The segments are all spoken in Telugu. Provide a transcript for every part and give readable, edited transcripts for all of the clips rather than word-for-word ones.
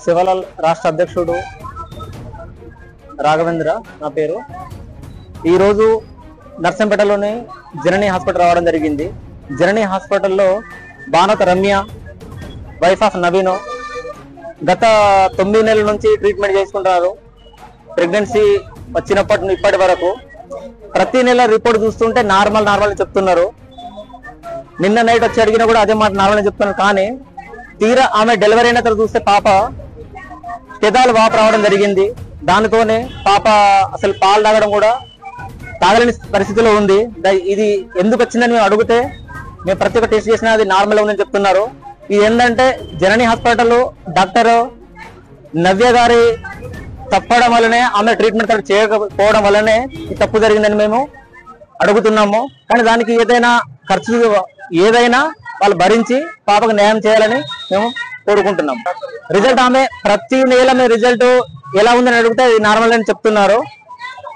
శివలాల్ రాష్ట్ర అధ్యక్షుడు రాఘవేంద్ర నా పేరు. ఈరోజు నర్సంపేటలోని జననీ హాస్పిటల్ రావడం జరిగింది. జననీ హాస్పిటల్లో బానత రమ్య వైఫ్ ఆఫ్ నవీను గత 9 నెలల నుంచి ట్రీట్మెంట్ చేసుకుంటున్నారు. ప్రెగ్నెన్సీ వచ్చినప్పటి ఇప్పటి వరకు ప్రతి నెల రిపోర్ట్ చూస్తుంటే నార్మల్ అని చెప్తున్నారు. నిన్న నైట్ వచ్చి అడిగినా కూడా అదే మాట నార్మల్ అని చెప్తున్నారు. కానీ తీరా ఆమె డెలివరీ అయిన తర్వాత చూస్తే పాప పెదాలు వాపు రావడం జరిగింది. దానితోనే పాప అసలు పాలు తాగడం కూడా తాగలేని పరిస్థితిలో ఉంది. ఇది ఎందుకు వచ్చిందని మేము అడిగితే మేము ప్రతి ఒక్క టెస్ట్ చేసినా అది నార్మల్ ఉందని చెప్తున్నారు. ఇది ఏంటంటే జననీ హాస్పిటల్ డాక్టర్ నవ్య గారి తప్పడం వల్లనే ఆమె ట్రీట్మెంట్ కరెక్ట్ చేయకపోవడం వల్లనే ఈ తప్పు జరిగిందని మేము అడుగుతున్నాము. కానీ దానికి ఏదైనా ఖర్చు ఏదైనా వాళ్ళు భరించి పాపకు న్యాయం చేయాలని మేము కోరుకుంటున్నాం. రిజల్ట్ ఆమె ప్రతి నెల మేము రిజల్ట్ ఎలా ఉందని అడిగితే అది నార్మల్ అని చెప్తున్నారు.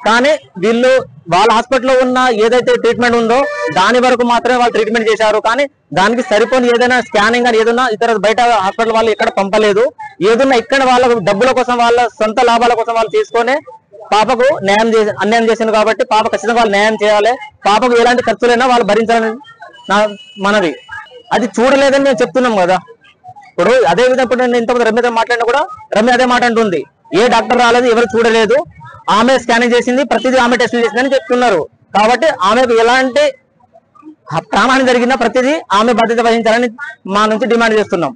కానీ వీళ్ళు వాళ్ళ హాస్పిటల్లో ఉన్న ఏదైతే ట్రీట్మెంట్ ఉందో దాని వరకు మాత్రమే వాళ్ళు ట్రీట్మెంట్ చేశారు. కానీ దానికి సరిపోని ఏదైనా స్కానింగ్ అని ఏదైనా ఇతర బయట హాస్పిటల్ వాళ్ళు ఎక్కడ పంపలేదు. ఏదన్నా ఇక్కడ వాళ్ళ డబ్బుల కోసం వాళ్ళ సొంత లాభాల కోసం వాళ్ళు తీసుకొని పాపకు అన్యాయం చేసింది. కాబట్టి పాప ఖచ్చితంగా వాళ్ళు న్యాయం చేయాలి. పాపకు ఎలాంటి ఖర్చులైనా వాళ్ళు భరించాలని మనవి. అది చూడలేదని మేము చెప్తున్నాం కదా. ఇప్పుడు అదే విధంగా ఇప్పుడు నేను ఇంతకుముందు రమ్యతో మాట్లాడినా కూడా రమ్య అదే మాట అంటుంది. ఏ డాక్టర్ రాలేదు, ఎవరు చూడలేదు, ఆమె స్కానింగ్ చేసింది, ప్రతిదీ ఆమె టెస్టులు చేసిందని చెప్తున్నారు. కాబట్టి ఆమెకు ఎలాంటి ప్రాణహాని జరిగినా ప్రతిదీ ఆమె బాధ్యత వహించాలని మా నుంచి డిమాండ్ చేస్తున్నాం.